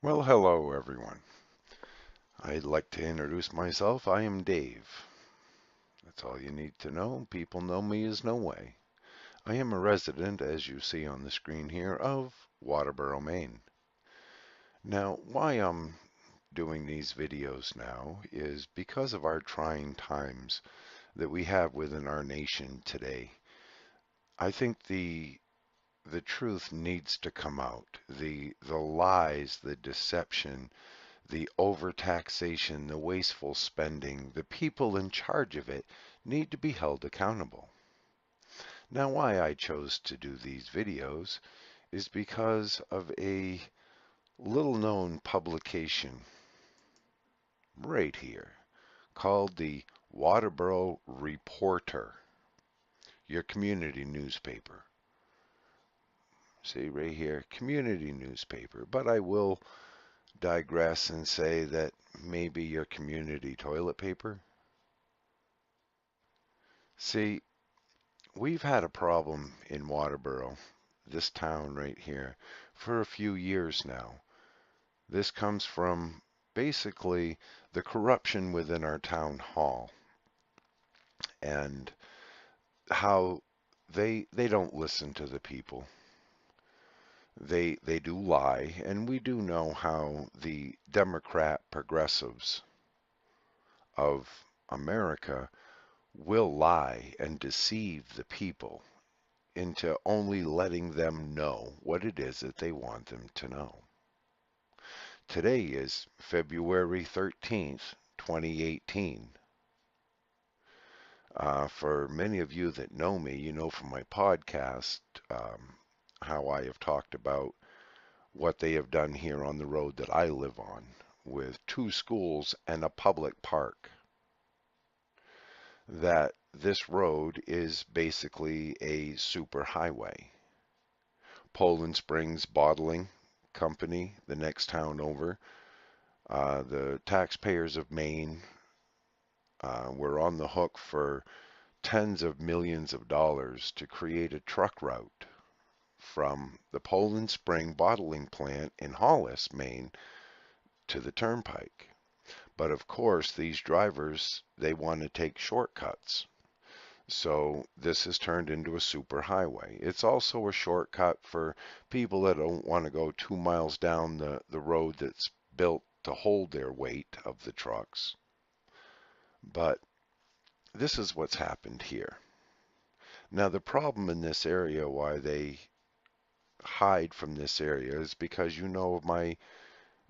Well, hello everyone. I'd like to introduce myself. I am Dave. That's all you need to know. People know me as Noway. I am a resident, as you see on the screen here, of Waterboro, Maine. Now, why I'm doing these videos now is because of our trying times that we have within our nation today. I think the truth needs to come out. The lies, the deception, the overtaxation, the wasteful spending, the people in charge of it need to be held accountable. Now, why I chose to do these videos is because of a little known publication right here called the Waterboro Reporter, your community newspaper. See right here, community newspaper. But I will digress and say that maybe your community toilet paper. See, we've had a problem in Waterboro, this town right here, for a few years now. This comes from basically the corruption within our town hall and how they don't listen to the people. They do lie, and we do know how the Democrat progressives of America will lie and deceive the people into only letting them know what it is that they want them to know. Today is February 13th, 2018. For many of you that know me, you know from my podcast how I have talked about what they have done here on the road that I live on with two schools and a public park. That this road is basically a super highway. Poland Springs Bottling Company, the next town over, the taxpayers of Maine were on the hook for tens of millions of dollars to create a truck route from the Poland Spring bottling plant in Hollis, Maine, to the turnpike. But of course, these drivers, they want to take shortcuts. So this has turned into a super highway. It's also a shortcut for people that don't want to go 2 miles down the road that's built to hold their weight of the trucks. But this is what's happened here. Now, the problem in this area, why they hide from this area, is because you know of my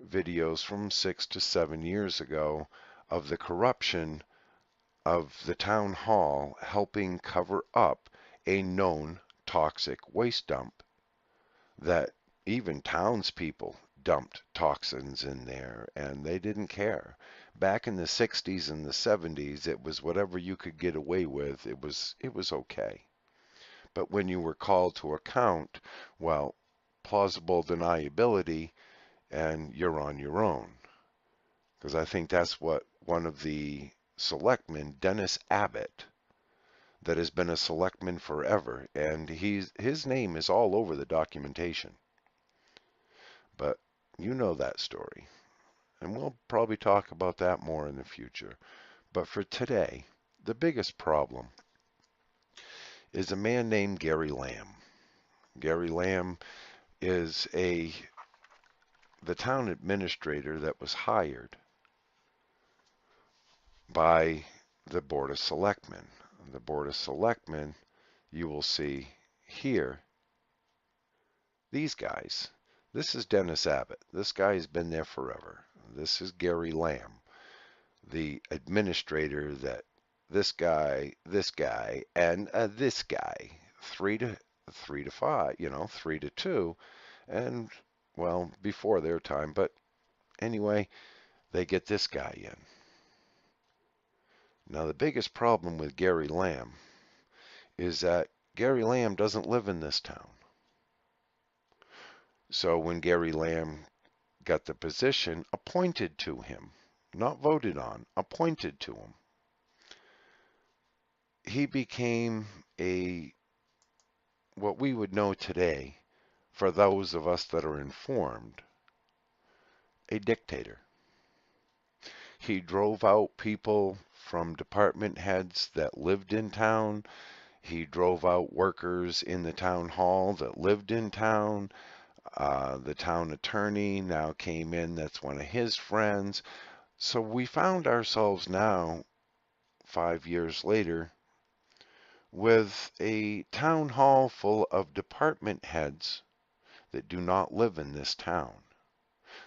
videos from 6 to 7 years ago of the corruption of the town hall helping cover up a known toxic waste dump that even townspeople dumped toxins in there and they didn't care. Back in the 60s and the 70s, it was whatever you could get away with. It was okay. But when you were called to account, well, plausible deniability and you're on your own. Because I think that's what one of the selectmen, Dennis Abbott, that has been a selectman forever, and his name is all over the documentation. But you know that story, and we'll probably talk about that more in the future. But for today, the biggest problem is a man named Gary Lamb. Gary Lamb is the town administrator that was hired by the Board of Selectmen. The Board of Selectmen, you will see here, these guys. This is Dennis Abbott. This guy has been there forever. This is Gary Lamb, the administrator that this guy, and this guy, three to five, 3 to 2, and well, before their time, but anyway, they get this guy in. Now, the biggest problem with Gary Lamb is that Gary Lamb doesn't live in this town. So when Gary Lamb got the position appointed to him, not voted on, appointed to him, he became what we would know today, for those of us that are informed, a dictator. He drove out people from department heads that lived in town. He drove out workers in the town hall that lived in town. The town attorney now came in, that's one of his friends. So we found ourselves now, 5 years later, with a town hall full of department heads that do not live in this town.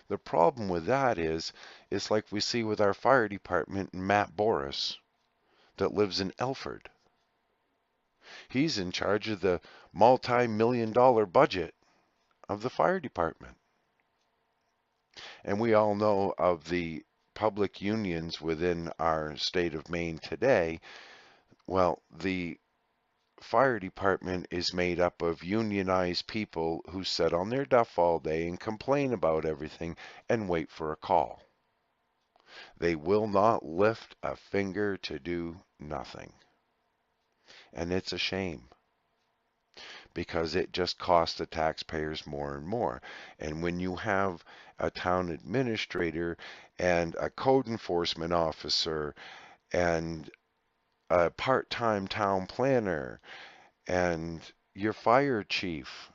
The problem with that is, it's like we see with our fire department and Matt Boris that lives in Elford. He's in charge of the multi-million-dollar budget of the fire department. And we all know of the public unions within our state of Maine today. Well, the fire department is made up of unionized people who sit on their duff all day and complain about everything and wait for a call. They will not lift a finger to do nothing. And it's a shame because it just costs the taxpayers more and more. And when you have a town administrator and a code enforcement officer and a part-time town planner and your fire chief,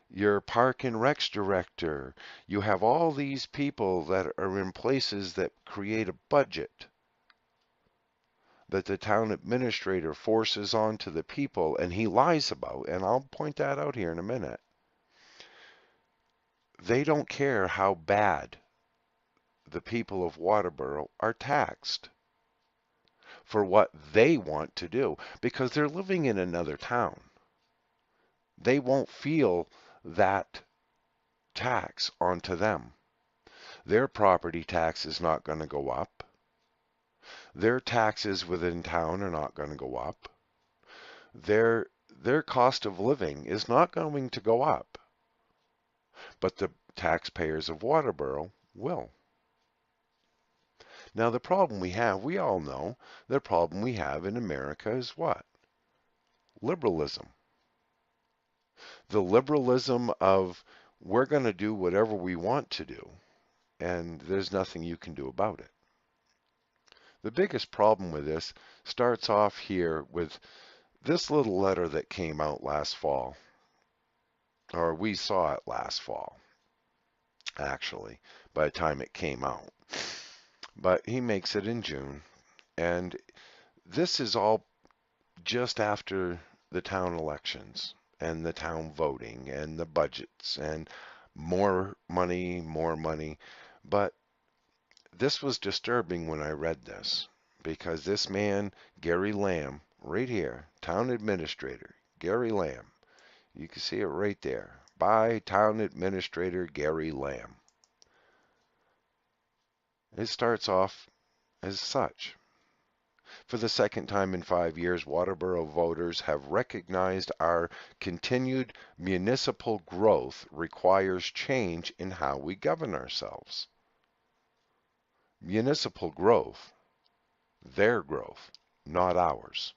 your park and recs director, you have all these people that are in places that create a budget that the town administrator forces onto the people and he lies about, and I'll point that out here in a minute. They don't care how bad the people of Waterboro are taxed for what they want to do because they're living in another town. They won't feel that tax onto them. Their property tax is not going to go up. Their taxes within town are not going to go up. Their cost of living is not going to go up. But the taxpayers of Waterboro will. Now the problem we all know, the problem we have in America is what? Liberalism. The liberalism of we're going to do whatever we want to do, and there's nothing you can do about it. The biggest problem with this starts off here with this little letter that came out last fall, or we saw it last fall, actually, by the time it came out. But he makes it in June, and this is all just after the town elections and the town voting and the budgets and more money, more money. But this was disturbing when I read this because this man, Gary Lamb, right here, town administrator, Gary Lamb, you can see it right there, by town administrator Gary Lamb. It starts off as such. For the second time in 5 years, Waterboro voters have recognized our continued municipal growth requires change in how we govern ourselves. Municipal growth, their growth, not ours.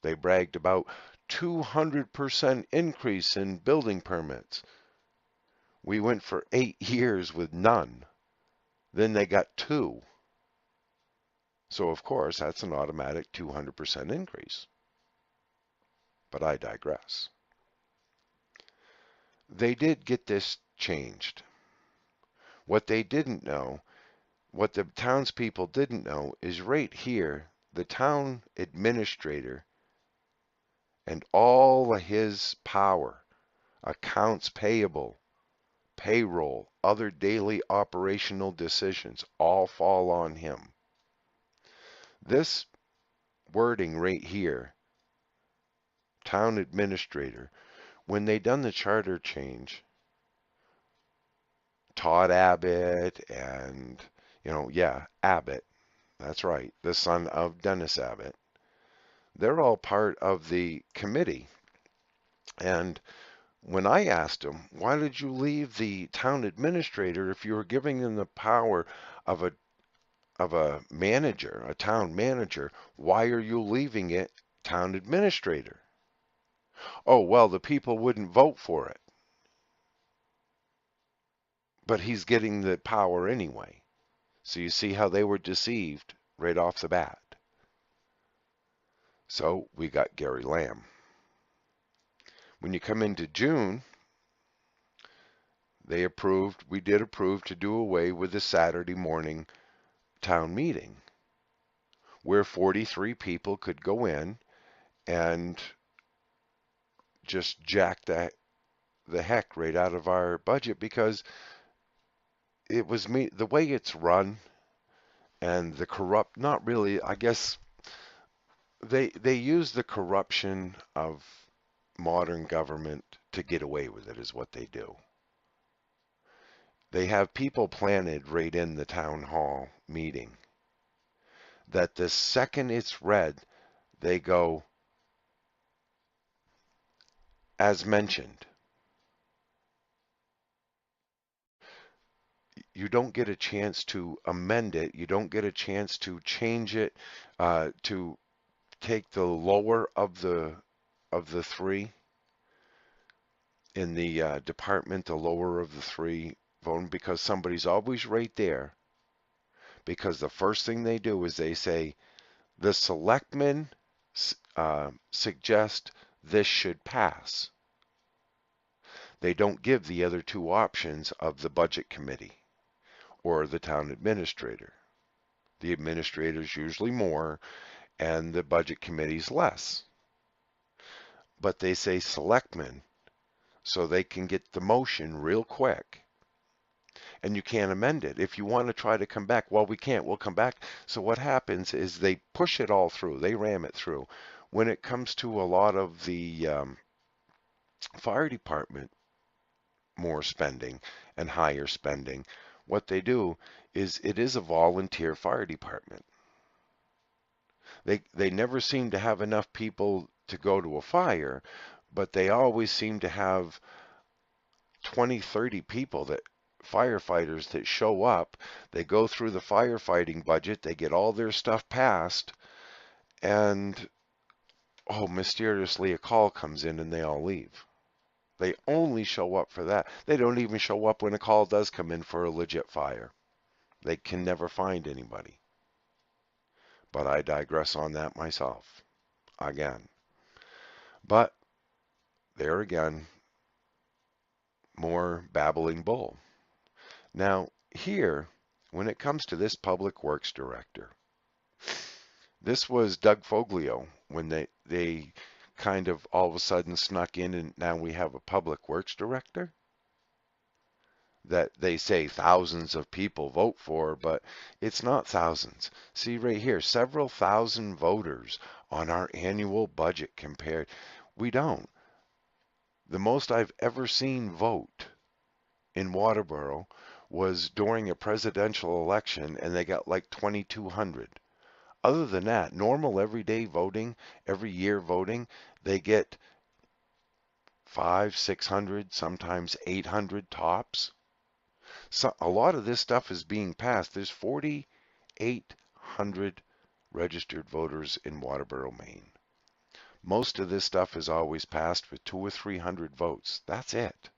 They bragged about 200% increase in building permits. We went for 8 years with none. Then they got 2. So, of course, that's an automatic 200% increase. But I digress. They did get this changed. What they didn't know, what the townspeople didn't know, is right here, the town administrator and all of his power, accounts payable, payroll, other daily operational decisions, all fall on him. This wording right here, town administrator, when they done the charter change, Todd Abbott and, Abbott, that's right, the son of Dennis Abbott, they're all part of the committee. And when I asked them, why did you leave the town administrator if you were giving them the power of a manager, a town manager, why are you leaving it town administrator? Oh, well, the people wouldn't vote for it. but he's getting the power anyway. So you see how they were deceived right off the bat. So we got Gary Lamb. When you come into June, we did approve to do away with the Saturday morning town meeting, where 43 people could go in and just jack the heck right out of our budget, because it was the way it's run and the corrupt, not really, I guess they use the corruption of modern government to get away with it, is what they do. They have people planted right in the town hall meeting that the second it's read, they go, as mentioned. You don't get a chance to amend it. You don't get a chance to change it, to take the lower of the three in the department, the lower of the three voting, because somebody's always right there. Because the first thing they do is they say, the selectmen suggest this should pass. They don't give the other two options of the budget committee or the town administrator. The administrator's usually more, and the budget committee's less. But they say selectmen, so they can get the motion real quick. And you can't amend it. If you want to try to come back, well, we can't. We'll come back. So what happens is they push it all through. They ram it through. When it comes to a lot of the fire department more spending and higher spending, what they do is it is a volunteer fire department. They never seem to have enough people to go to a fire, but they always seem to have 20, 30 people, that firefighters that show up. They go through the firefighting budget, they get all their stuff passed, and mysteriously a call comes in and they all leave. They only show up for that. They don't even show up when a call does come in for a legit fire. They can never find anybody. But I digress on that myself again. But there again, more babbling bull. Now, here, when it comes to this public works director, this was Doug Foglio when they kind of all of a sudden snuck in, and now we have a public works director that they say thousands of people vote for, but it's not thousands. See right here, several thousand voters on our annual budget compared. We don't. The most I've ever seen vote in Waterboro was during a presidential election, and they got like 2,200. Other than that, normal everyday voting, every year voting, they get 500, 600, sometimes 800 tops. So a lot of this stuff is being passed. There's 4,800 registered voters in Waterboro, Maine. Most of this stuff is always passed with 200 or 300 votes. That's it.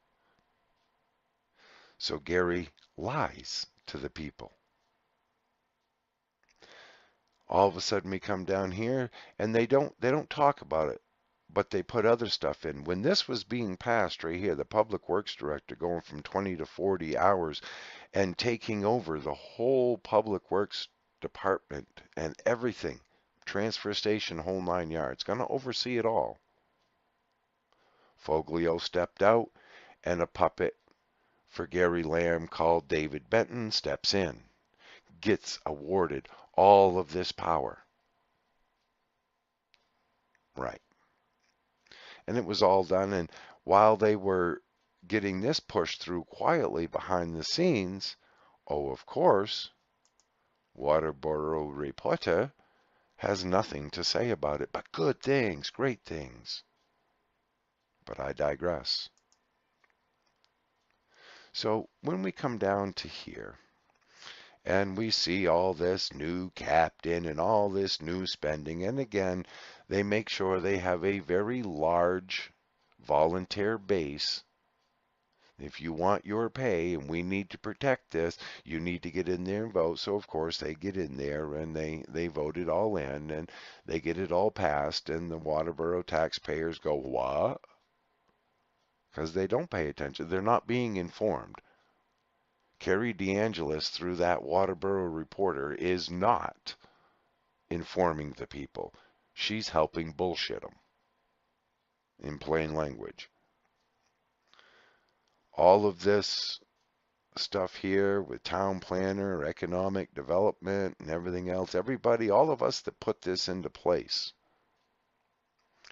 So Gary lies to the people. All of a sudden we come down here and they don't talk about it, but they put other stuff in. When this was being passed right here, the public works director going from 20 to 40 hours and taking over the whole public works department and everything, transfer station, whole 9 yards, going to oversee it all. Foglio stepped out, and a puppet for Gary Lamb called David Benton steps in, gets awarded all of this power. Right. And it was all done, and while they were getting this pushed through quietly behind the scenes, of course, Waterboro Reporter has nothing to say about it, but good things, great things. But I digress. So when we come down to here, and we see all this new captain and all this new spending, and again, they make sure they have a very large volunteer base. If you want your pay and we need to protect this, you need to get in there and vote. So of course they get in there and they vote it all in and they get it all passed and the Waterboro taxpayers go, what? Because they don't pay attention. They're not being informed. Carrie DeAngelis, through that Waterboro reporter, is not informing the people. She's helping bullshit them in plain language. All of this stuff here with town planner, economic development, and everything else, everybody, all of us that put this into place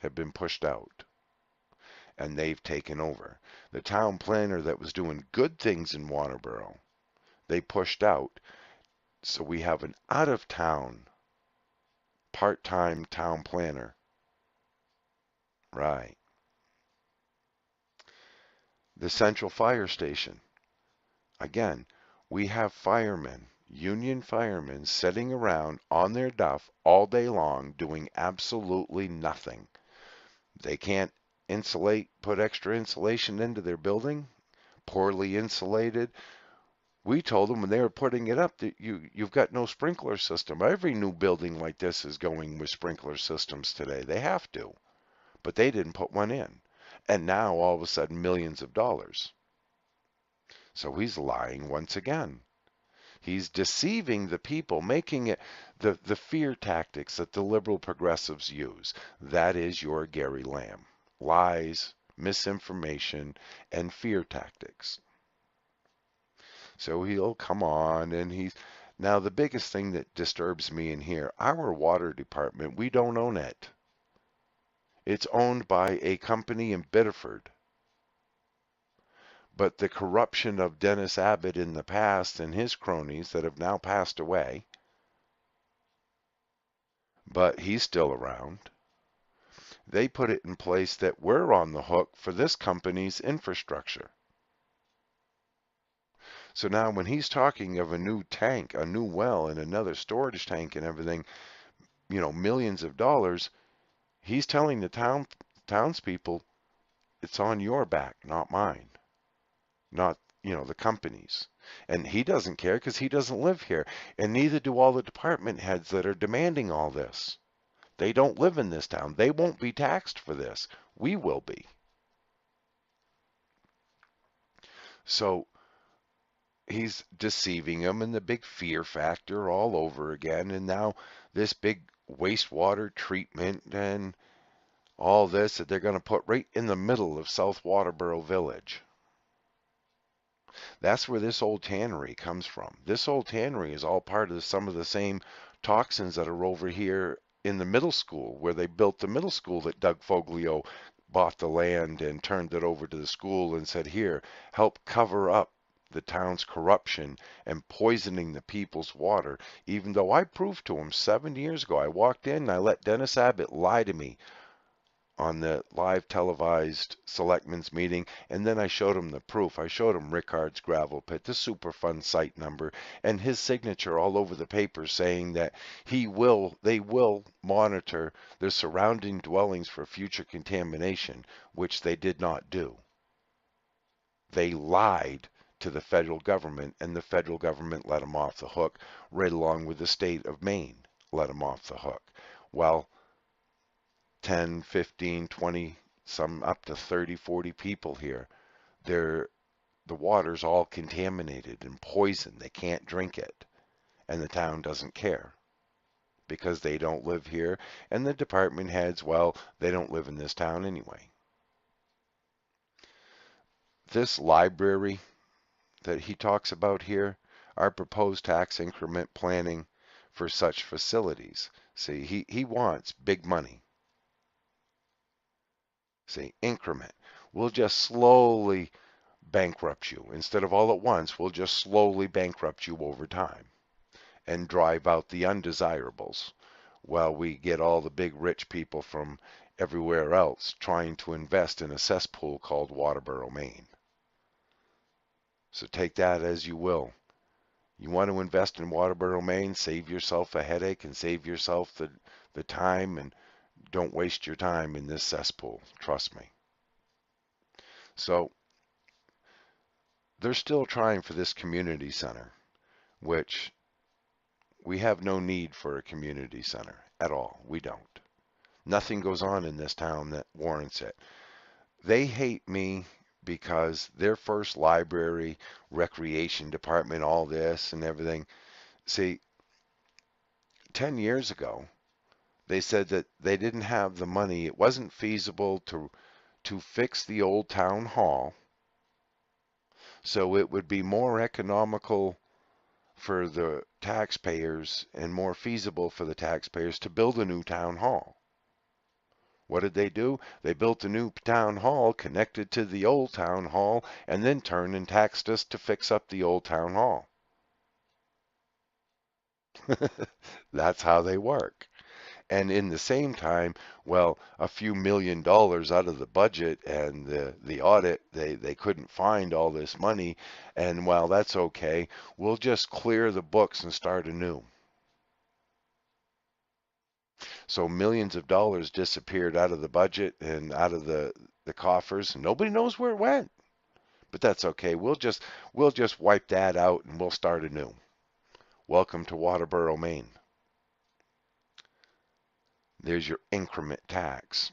have been pushed out and they've taken over. The town planner that was doing good things in Waterboro, they pushed out. So we have an out-of-town part-time town planner. Right. The central fire station. Again, we have firemen, union firemen, sitting around on their duff all day long doing absolutely nothing. They can't insulate, put extra insulation into their building, poorly insulated. We told them when they were putting it up that you've got no sprinkler system. Every new building like this is going with sprinkler systems today. They have to, but they didn't put one in. And now all of a sudden millions of dollars. So he's lying once again. He's deceiving the people, making it the fear tactics that the liberal progressives use. That is your Gary Lamb. Lies, misinformation, and fear tactics. So he'll come on and he's... Now the biggest thing that disturbs me in here, our water department, we don't own it. It's owned by a company in Biddeford. But the corruption of Dennis Abbott in the past and his cronies that have now passed away, but he's still around, they put it in place that we're on the hook for this company's infrastructure. So now when he's talking of a new tank, a new well, and another storage tank and everything, millions of dollars, he's telling the townspeople, it's on your back, not mine, not, the company's. And he doesn't care because he doesn't live here. And neither do all the department heads that are demanding all this. They don't live in this town. They won't be taxed for this. We will be. So he's deceiving them and the big fear factor all over again. And now this big wastewater treatment and all this that they're going to put right in the middle of South Waterboro Village. That's where this old tannery comes from. This old tannery is all part of some of the same toxins that are over here in the middle school, where they built the middle school that Doug Foglio bought the land and turned it over to the school and said, here, help cover up the town's corruption and poisoning the people's water. Even though I proved to him 7 years ago, I walked in and I let Dennis Abbott lie to me on the live televised selectmen's meeting, and then I showed him the proof. I showed him Rickard's gravel pit, the Superfund site number, and his signature all over the paper saying that they will monitor the surrounding dwellings for future contamination, which they did not do. They lied to the federal government, and the federal government let them off the hook, right along with the state of Maine let them off the hook. Well, 10, 15, 20, some up to 30, 40 people here. The water's all contaminated and poisoned. They can't drink it. And the town doesn't care because they don't live here. And the department heads, well, they don't live in this town anyway. This library that he talks about here, our proposed tax increment planning for such facilities. See, he wants big money. See, increment. We'll just slowly bankrupt you. Instead of all at once, we'll just slowly bankrupt you over time and drive out the undesirables while we get all the big rich people from everywhere else trying to invest in a cesspool called Waterboro, Maine. So take that as you will. You want to invest in Waterboro, Maine, save yourself a headache and save yourself the time, and don't waste your time in this cesspool. Trust me. So they're still trying for this community center, which we have no need for a community center at all. We don't. Nothing goes on in this town that warrants it. They hate me because their first library, recreation department, all this and everything. See, 10 years ago, they said that they didn't have the money. It wasn't feasible to fix the old town hall, so it would be more economical for the taxpayers and more feasible for the taxpayers to build a new town hall. What did they do? They built a new town hall connected to the old town hall and then turned and taxed us to fix up the old town hall. That's how they work. And in the same time, well, a few $1 million out of the budget and the audit, they couldn't find all this money. And well, that's okay. We'll just clear the books and start anew. So millions of dollars disappeared out of the budget and out of the coffers. Nobody knows where it went. But that's okay. We'll just wipe that out and we'll start anew. Welcome to Waterboro, Maine. There's your increment tax.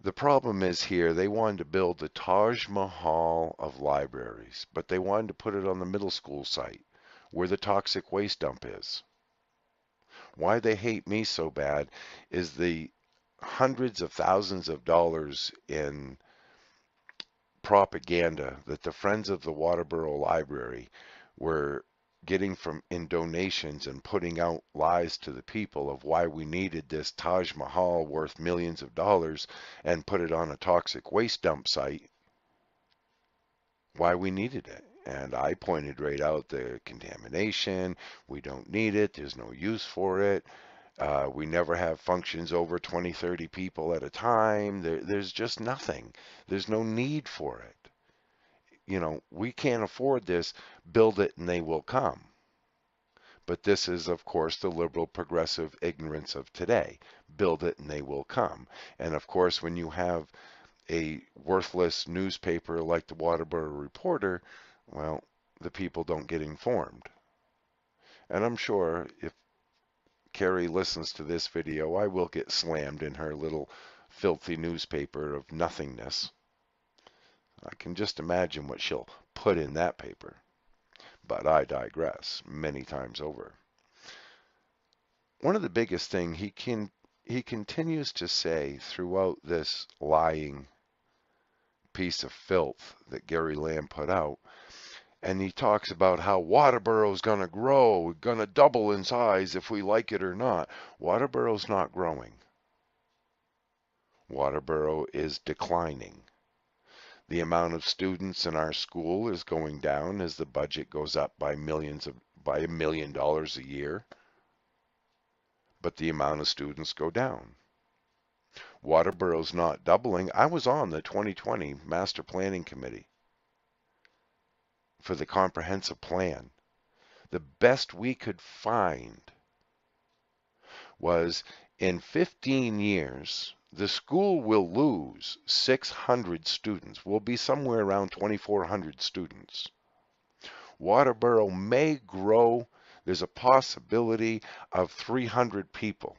The problem is here, they wanted to build the Taj Mahal of libraries, but they wanted to put it on the middle school site where the toxic waste dump is. Why they hate me so bad is the hundreds of thousands of dollars in propaganda that the Friends of the Waterboro Library were getting from in donations and putting out lies to the people of why we needed this Taj Mahal worth millions of dollars and put it on a toxic waste dump site, why we needed it. And I pointed right out the contamination. We don't need it. There's no use for it. We never have functions over 20, 30 people at a time. There's just nothing. There's no need for it. You know, we can't afford this. Build it and they will come. But this is, of course, the liberal progressive ignorance of today. Build it and they will come. And of course, when you have a worthless newspaper like the Waterboro Reporter, well, the people don't get informed. And I'm sure if Carrie listens to this video, I will get slammed in her little filthy newspaper of nothingness. I can just imagine what she'll put in that paper. But I digress many times over. One of the biggest things he continues to say throughout this lying piece of filth that Gary Lamb put out, and he talks about how Waterboro's going to grow, going to double in size if we like it or not. Waterboro's not growing. Waterboro is declining. The amount of students in our school is going down as the budget goes up by $1 million a year. But the amount of students go down. Waterboro's not doubling. I was on the 2020 Master Planning Committee for the comprehensive plan. The best we could find was in 15 years, the school will lose 600 students. We'll be somewhere around 2,400 students. Waterboro may grow. There's a possibility of 300 people,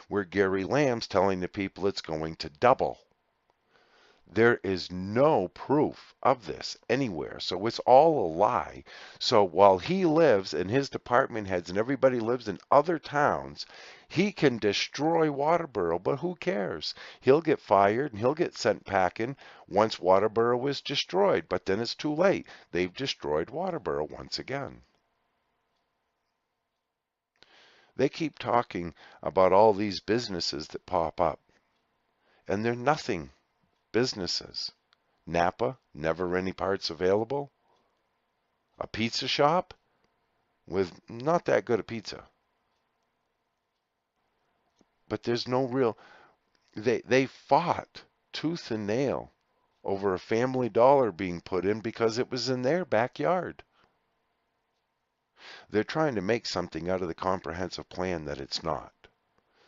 where Gary Lamb's telling the people it's going to double. There is no proof of this anywhere, so it's all a lie. So while he lives and his department heads and everybody lives in other towns, he can destroy Waterboro, but who cares? He'll get fired and he'll get sent packing once Waterboro is destroyed, but then it's too late. They've destroyed Waterboro once again. They keep talking about all these businesses that pop up, and they're nothing businesses. Napa, never any parts available. A pizza shop with not that good a pizza. But there's no real, they fought tooth and nail over a Family Dollar being put in because it was in their backyard. They're trying to make something out of the comprehensive plan that it's not.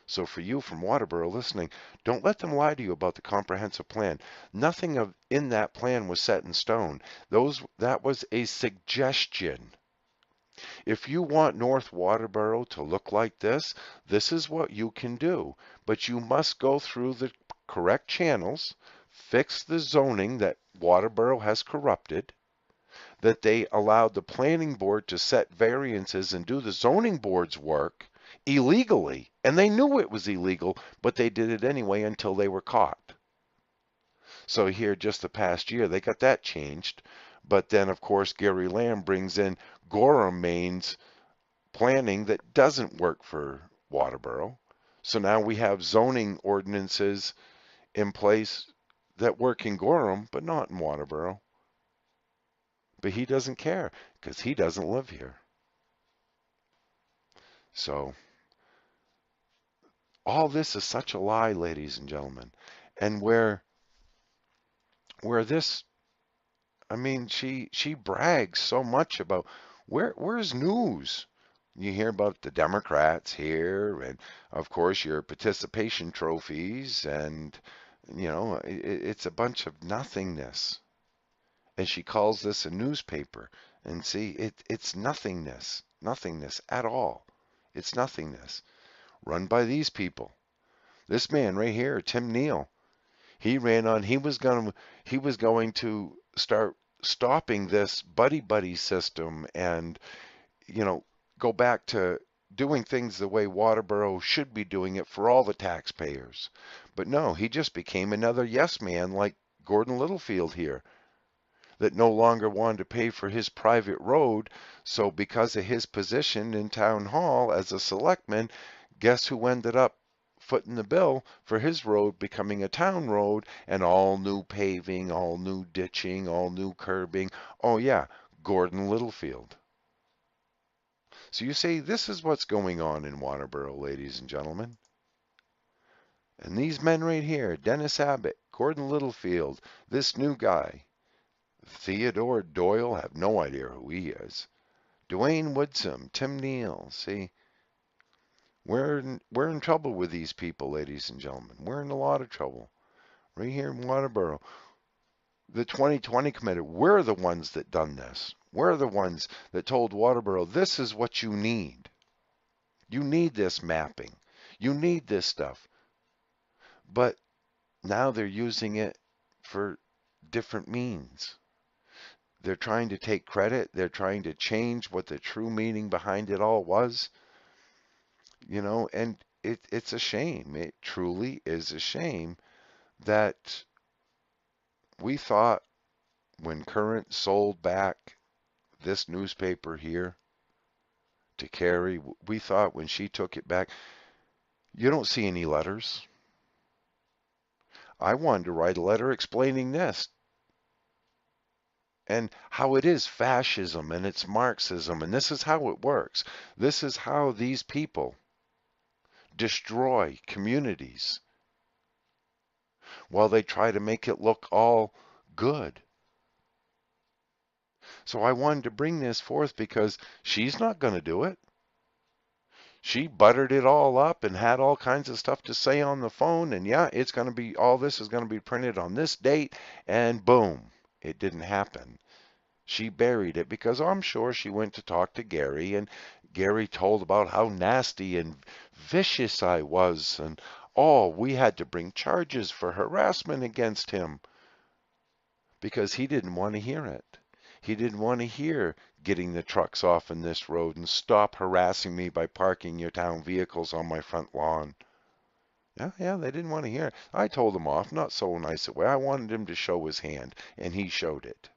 So for you from Waterboro listening, don't let them lie to you about the comprehensive plan. Nothing in that plan was set in stone. That was a suggestion. If you want North Waterboro to look like this is what you can do. But you must go through the correct channels, fix the zoning that Waterboro has corrupted, that they allowed the planning board to set variances and do the zoning board's work illegally. And they knew it was illegal, but they did it anyway until they were caught. So here, just the past year, they got that changed. But then, of course, Gary Lamb brings in Waterboro Maine's planning that doesn't work for Waterboro. So now we have zoning ordinances in place that work in Gorham, but not in Waterboro. But he doesn't care because he doesn't live here. So all this is such a lie, ladies and gentlemen. And where this, I mean, she brags so much about where's news? You hear about the Democrats here, and of course your participation trophies, and it's a bunch of nothingness. And she calls this a newspaper. And see, it's nothingness at all. It's nothingness. Run by these people. This man right here, Tim Neal, he ran on. He was going to start stopping this buddy buddy system, and you know go back to doing things the way Waterboro should be doing it for all the taxpayers. But no, he just became another yes man like Gordon Littlefield here, that no longer wanted to pay for his private road. So because of his position in town hall as a selectman, guess who ended up footing the bill for his road becoming a town road, and all new paving, all new ditching, all new curbing? Oh yeah, Gordon Littlefield. So you see, this is what's going on in Waterboro, ladies and gentlemen. And these men right here, Dennis Abbott, Gordon Littlefield, this new guy, Theodore Doyle, have no idea who he is. Dwayne Woodsum, Tim Neal. See, we're in trouble with these people, ladies and gentlemen. We're in a lot of trouble. Right here in Waterboro. The 2020 committee, we're the ones that done this. We're the ones that told Waterboro, this is what you need. You need this mapping. You need this stuff. But now they're using it for different means. They're trying to take credit. They're trying to change what the true meaning behind it all was. And it's a shame. It truly is a shame that we thought when Current sold back this newspaper here to Carrie, we thought when she took it back, you don't see any letters. I wanted to write a letter explaining this and how it is fascism and it's Marxism, and this is how it works. This is how these people destroy communities while they try to make it look all good. So I wanted to bring this forth because she's not going to do it. She buttered it all up and had all kinds of stuff to say on the phone, and yeah, it's going to be, all this is going to be printed on this date, and boom, it didn't happen. She buried it because I'm sure she went to talk to Gary, and Gary told about how nasty and vicious I was, and oh, we had to bring charges for harassment against him because he didn't want to hear it. He didn't want to hear getting the trucks off in this road and stop harassing me by parking your town vehicles on my front lawn. Yeah, they didn't want to hear it. I told him off, not so nice a way. I wanted him to show his hand, and he showed it.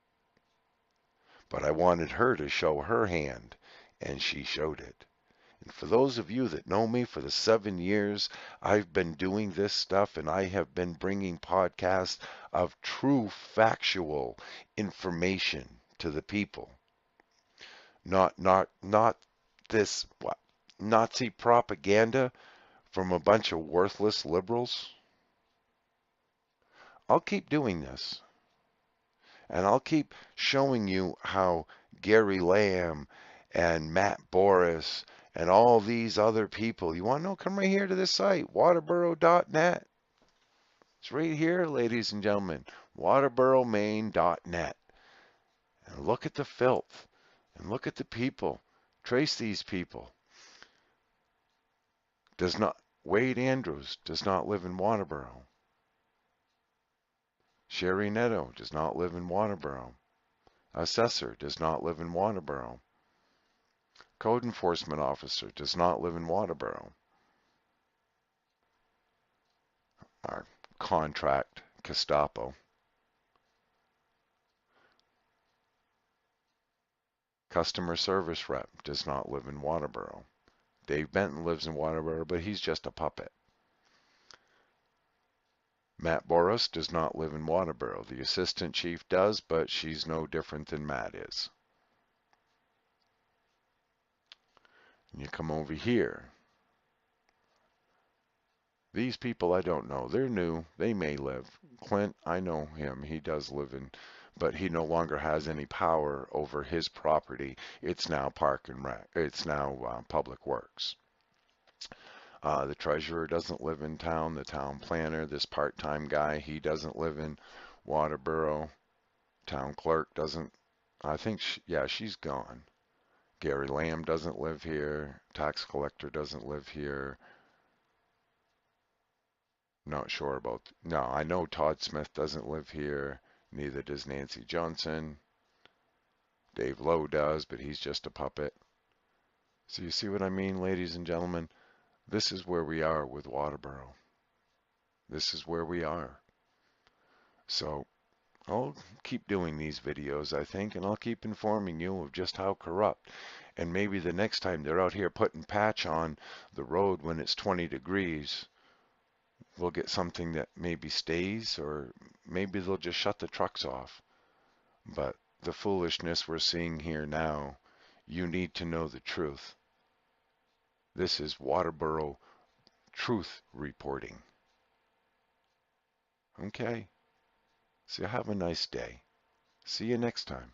But I wanted her to show her hand, and she showed it. And for those of you that know me, for the 7 years I've been doing this stuff, and I have been bringing podcasts of true factual information to the people. Not this Nazi propaganda from a bunch of worthless liberals. I'll keep doing this. And I'll keep showing you how Gary Lamb and Matt Boris and all these other people. You want to know? Come right here to this site, waterboro.net. It's right here, ladies and gentlemen, waterboromaine.net. And look at the filth, and look at the people. Trace these people. Does not Wade Andrews does not live in Waterboro. Sherry Netto does not live in Waterboro. Assessor does not live in Waterboro. Code enforcement officer does not live in Waterboro. Our contract Gestapo. Customer service rep does not live in Waterboro. Dave Benton lives in Waterboro, but he's just a puppet. Matt Boris does not live in Waterboro. The assistant chief does, but she's no different than Matt is. And you come over here. These people I don't know. They're new. They may live. Clint, I know him. He does live in, but he no longer has any power over his property. It's now Park and Rec. It's now Public Works. The treasurer doesn't live in town. The town planner, this part-time guy, he doesn't live in Waterboro. Town clerk doesn't. I think, yeah, she's gone. Gary Lamb doesn't live here. Tax collector doesn't live here. Not sure about. No, I know Todd Smith doesn't live here. Neither does Nancy Johnson. Dave Lowe does, but he's just a puppet. So you see what I mean, ladies and gentlemen? This is where we are with Waterboro. This is where we are. So I'll keep doing these videos, I think, and I'll keep informing you of just how corrupt. And maybe the next time they're out here putting patch on the road when it's 20 degrees, we'll get something that maybe stays, or maybe they'll just shut the trucks off. But the foolishness we're seeing here now, you need to know the truth. This is Waterboro Truth Reporting. Okay? So have a nice day. See you next time.